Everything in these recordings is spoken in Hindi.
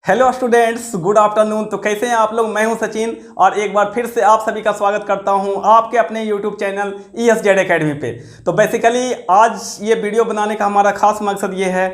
Hello students, good afternoon. तो कैसे हैं आप लोग? मैं हूं सचिन और एक बार फिर से आप सभी का स्वागत करता हूं आपके अपने यूट्यूब चैनल ESZ एकेडमी पे। तो बेसिकली आज ये वीडियो बनाने का हमारा खास मकसद ये है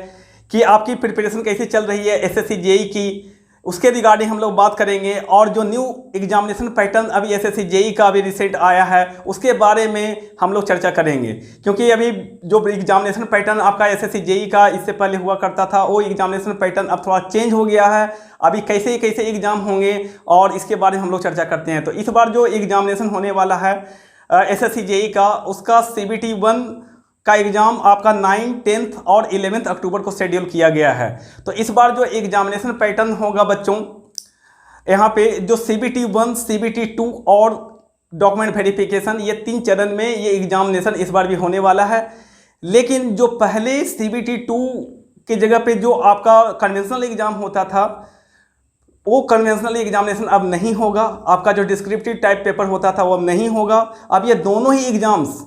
कि आपकी प्रिपरेशन कैसी चल रही है SSC JEE की, उसके रिगार्डिंग हम लोग बात करेंगे। और जो न्यू एग्जामिनेशन पैटर्न अभी SSC JEE का अभी रिसेंट आया है उसके बारे में हम लोग चर्चा करेंगे, क्योंकि अभी जो एग्जामिनेशन पैटर्न आपका SSC JEE का इससे पहले हुआ करता था वो एग्जामिनेशन पैटर्न अब थोड़ा चेंज हो गया है। अभी कैसे कैसे एग्जाम होंगे और इसके बारे में हम लोग चर्चा करते हैं। तो इस बार जो एग्जामिनेशन होने वाला है SSC JEE का, उसका CBT 1 का एग्ज़ाम आपका 9, 10 और 11 अक्टूबर को शेड्यूल किया गया है। तो इस बार जो एग्जामिनेशन पैटर्न होगा बच्चों, यहाँ पे जो CBT 1, CBT 2 और डॉक्यूमेंट वेरिफिकेशन, ये 3 चरण में ये एग्जामिनेशन इस बार भी होने वाला है। लेकिन जो पहले CBT 2 की जगह पे जो आपका कन्वेंशनल एग्ज़ाम होता था, वो कन्वेंशनल एग्जामिनेशन अब नहीं होगा। आपका जो डिस्क्रिप्टिव टाइप पेपर होता था वो अब नहीं होगा। अब ये दोनों ही एग्ज़ाम्स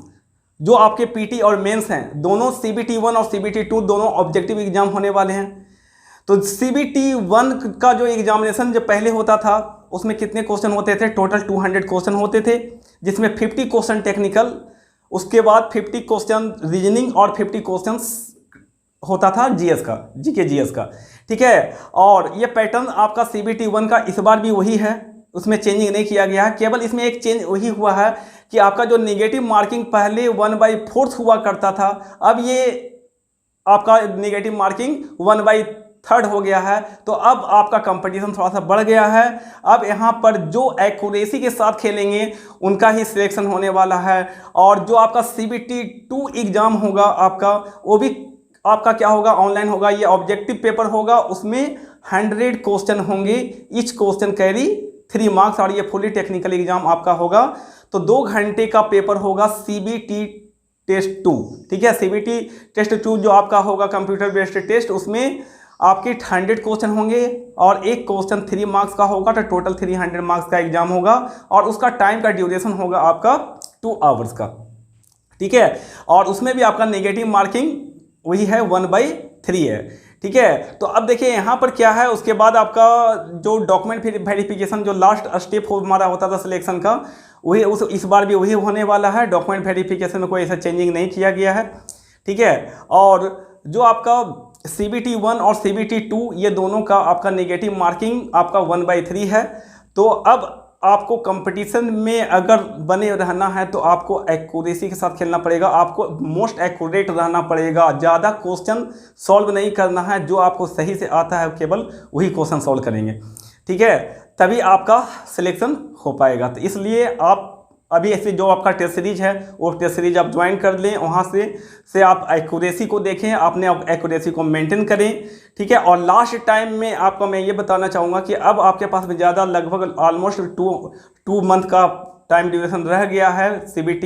जो आपके PT और मेंस हैं, दोनों CBT 1 और CBT 2 दोनों ऑब्जेक्टिव एग्जाम होने वाले हैं। तो CBT 1 का जो एग्जामिनेशन जो पहले होता था उसमें कितने क्वेश्चन होते थे? टोटल 200 क्वेश्चन होते थे, जिसमें 50 क्वेश्चन टेक्निकल, उसके बाद 50 क्वेश्चन रीजनिंग और 50 क्वेश्चन होता था GS का, GK GS का। ठीक है। और ये पैटर्न आपका CBT 1 का इस बार भी वही है, उसमें चेंजिंग नहीं किया गया है। केवल इसमें एक चेंज वही हुआ है कि आपका जो नेगेटिव मार्किंग पहले 1/4 हुआ करता था, अब ये आपका नेगेटिव मार्किंग 1/3 हो गया है। तो अब आपका कंपटीशन थोड़ा सा बढ़ गया है। अब यहाँ पर जो एक्यूरेसी के साथ खेलेंगे उनका ही सिलेक्शन होने वाला है। और जो आपका CBT 2 एग्ज़ाम होगा आपका, वो भी आपका क्या होगा? ऑनलाइन होगा। ये ऑब्जेक्टिव पेपर होगा, उसमें 100 क्वेश्चन होंगे, ईच क्वेश्चन कैरी 3 मार्क्स, और ये फुली टेक्निकल एग्जाम आपका होगा। तो 2 घंटे का पेपर होगा CBT टेस्ट 2। ठीक है। CBT टेस्ट 2 जो आपका होगा कंप्यूटर बेस्ड टेस्ट, उसमें आपके 100 क्वेश्चन होंगे और एक क्वेश्चन 3 मार्क्स का होगा। तो टोटल 300 मार्क्स का एग्जाम होगा और उसका टाइम का ड्यूरेशन होगा आपका 2 आवर्स का। ठीक है। और उसमें भी आपका नेगेटिव मार्किंग वही है, 1/3 है। ठीक है। तो अब देखिए यहाँ पर क्या है, उसके बाद आपका जो डॉक्यूमेंट वेरिफिकेशन जो लास्ट स्टेप हमारा होता था सिलेक्शन का, वही इस बार भी वही होने वाला है। डॉक्यूमेंट वेरिफिकेशन में कोई ऐसा चेंजिंग नहीं किया गया है। ठीक है। और जो आपका CBT 1 और CBT 2 ये दोनों का आपका नेगेटिव मार्किंग आपका 1/3 है। तो अब आपको कंपटीशन में अगर बने रहना है तो आपको एक्यूरेसी के साथ खेलना पड़ेगा, आपको मोस्ट एक्यूरेट रहना पड़ेगा। ज़्यादा क्वेश्चन सॉल्व नहीं करना है, जो आपको सही से आता है केवल वही क्वेश्चन सॉल्व करेंगे। ठीक है। तभी आपका सिलेक्शन हो पाएगा। तो इसलिए आप अभी ऐसे जो आपका टेस्ट सीरीज है वो टेस्ट सीरीज आप ज्वाइन कर लें, वहाँ से आप एक्यूरेसी को देखें, अपने एक्यूरेसी को मेंटेन करें। ठीक है। और लास्ट टाइम में आपको मैं ये बताना चाहूँगा कि अब आपके पास में ज़्यादा लगभग ऑलमोस्ट 2 मंथ का टाइम ड्यूरेशन रह गया है CBT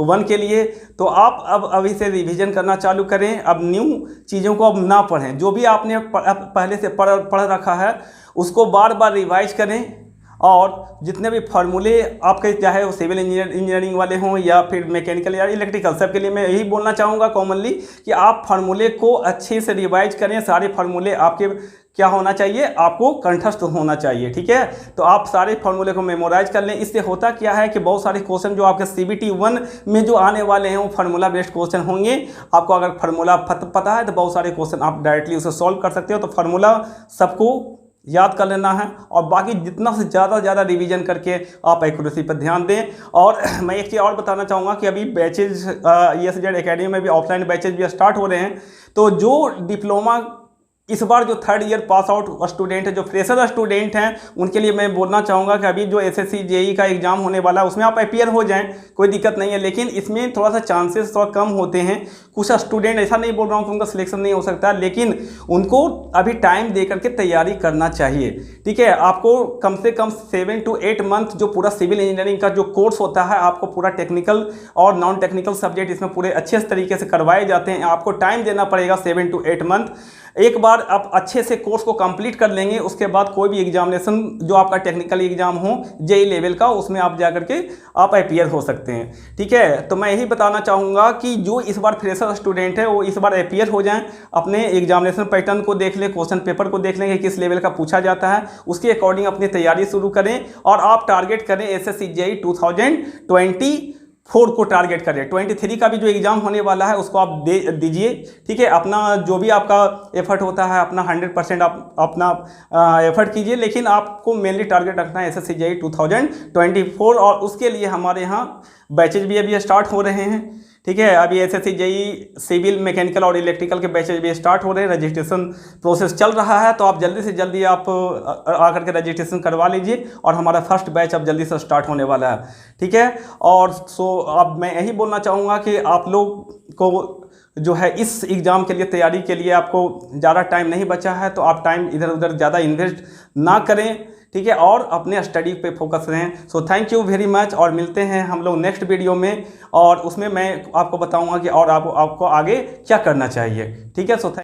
1 के लिए। तो आप अब अभी से रिवीजन करना चालू करें। अब न्यू चीज़ों को अब ना पढ़ें, जो भी आपने पहले से पढ़ रखा है उसको बार बार रिवाइज करें। और जितने भी फार्मूले आपके, चाहे वो सिविल इंजीनियरिंग वाले हों या फिर मैकेनिकल या इलेक्ट्रिकल, सब के लिए मैं यही बोलना चाहूँगा कॉमनली कि आप फार्मूले को अच्छे से रिवाइज करें। सारे फार्मूले आपके क्या होना चाहिए? आपको कंठस्थ होना चाहिए। ठीक है। तो आप सारे फार्मूले को मेमोराइज कर लें। इससे होता क्या है कि बहुत सारे क्वेश्चन जो आपके CBT 1 में जो आने वाले हैं वो फार्मूला बेस्ड क्वेश्चन होंगे। आपको अगर फार्मूला पता है तो बहुत सारे क्वेश्चन आप डायरेक्टली उसे सॉल्व कर सकते हो। तो फार्मूला सबको याद कर लेना है और बाकी जितना से ज़्यादा रिवीजन करके आप एक्यूरेसी पर ध्यान दें। और मैं एक चीज़ और बताना चाहूँगा कि अभी बैचेज ESZ एकेडमी में भी ऑफलाइन बैचेज भी स्टार्ट हो रहे हैं। तो जो डिप्लोमा इस बार जो 3rd year pass out student है, जो फ्रेशर स्टूडेंट हैं, उनके लिए मैं बोलना चाहूँगा कि अभी जो SSC JEE का एग्ज़ाम होने वाला है उसमें आप अपीयर हो जाएं, कोई दिक्कत नहीं है। लेकिन इसमें थोड़ा सा चांसेस थोड़ा कम होते हैं। कुछ स्टूडेंट, ऐसा नहीं बोल रहा हूँ कि उनका सिलेक्शन नहीं हो सकता, लेकिन उनको अभी टाइम दे करके तैयारी करना चाहिए। ठीक है। आपको कम से कम 7 to 8 मंथ जो पूरा सिविल इंजीनियरिंग का जो कोर्स होता है, आपको पूरा टेक्निकल और नॉन टेक्निकल सब्जेक्ट इसमें पूरे अच्छे तरीके से करवाए जाते हैं। आपको टाइम देना पड़ेगा 7 to 8 मंथ। एक बार आप अच्छे से कोर्स को कंप्लीट कर लेंगे, उसके बाद कोई भी एग्जामिनेशन जो आपका टेक्निकल एग्जाम हो जेई लेवल का, उसमें आप जा करके आप अपीयर हो सकते हैं। ठीक है, तो मैं यही बताना चाहूँगा कि जो इस बार फ्रेशर स्टूडेंट है वो इस बार अपीयर हो जाएं, अपने एग्जामिनेशन पैटर्न को देख लें, क्वेश्चन पेपर को देख लें कि किस लेवल का पूछा जाता है, उसके अकॉर्डिंग अपनी तैयारी शुरू करें और आप टारगेट करें एसएससी जेईई 2024 को टारगेट करें। 23 का भी जो एग्ज़ाम होने वाला है उसको आप दे दीजिए। ठीक है, अपना जो भी आपका एफर्ट होता है अपना 100% आप अपना एफर्ट कीजिए, लेकिन आपको मेनली टारगेट रखना है एसएससी जेईई 2024 और उसके लिए हमारे यहाँ बैचेज भी अभी स्टार्ट हो रहे हैं। ठीक है, अभी एसएससी जेईई सिविल, मैकेनिकल और इलेक्ट्रिकल के बैचेज भी स्टार्ट हो रहे हैं, रजिस्ट्रेशन प्रोसेस चल रहा है, तो आप जल्दी से जल्दी आप आकर के रजिस्ट्रेशन करवा लीजिए और हमारा फर्स्ट बैच अब जल्दी से स्टार्ट होने वाला है। ठीक है, और अब मैं यही बोलना चाहूँगा कि आप लोग को जो है इस एग्ज़ाम के लिए तैयारी के लिए आपको ज़्यादा टाइम नहीं बचा है, तो आप टाइम इधर उधर ज़्यादा इन्वेस्ट ना करें। ठीक है, और अपने स्टडी पे फोकस रहें। So thank you very much और मिलते हैं हम लोग नेक्स्ट वीडियो में, और उसमें मैं आपको बताऊंगा कि और आपको आगे क्या करना चाहिए। ठीक है, सो